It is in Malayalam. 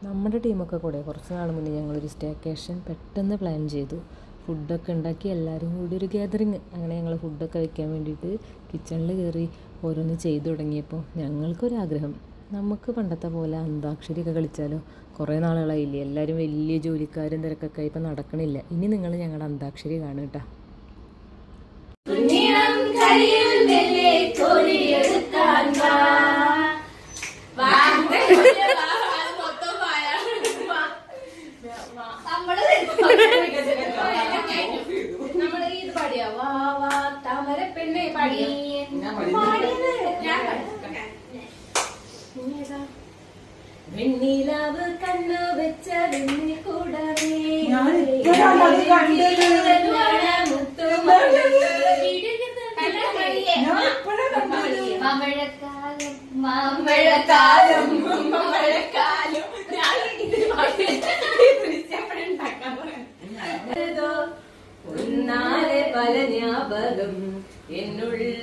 നമ്മുടെ ടീമൊക്കെ കൂടെ കുറച്ച് നാൾ മുന്നേ ഞങ്ങളൊരു സ്റ്റേക്കേഷൻ പെട്ടെന്ന് പ്ലാൻ ചെയ്തു. ഫുഡൊക്കെ ഉണ്ടാക്കി എല്ലാവരും കൂടി ഒരു ഗ്യാതറിങ്. അങ്ങനെ ഞങ്ങൾ ഫുഡൊക്കെ വയ്ക്കാൻ വേണ്ടിയിട്ട് കിച്ചണിൽ കയറി ഓരോന്ന് ചെയ്തു തുടങ്ങിയപ്പോൾ ഞങ്ങൾക്കൊരാഗ്രഹം, നമുക്ക് പണ്ടത്തെ പോലെ അന്താക്ഷരിയൊക്കെ കളിച്ചാലോ. കുറേ നാളുകളായില്ലേ, എല്ലാവരും വലിയ ജോലിക്കാരും തിരക്കൊക്കെ ഇപ്പം നടക്കണില്ല. ഇനി നിങ്ങൾ ഞങ്ങളുടെ അന്താക്ഷരി കാണും കേട്ടോ. വെണ്ണിലാവ് കണ്ണു വെച്ച വെണ്ണി കൂടവേ മഴക്കാലം പല ജ്ഞാപകം എന്നുള്ളിൽ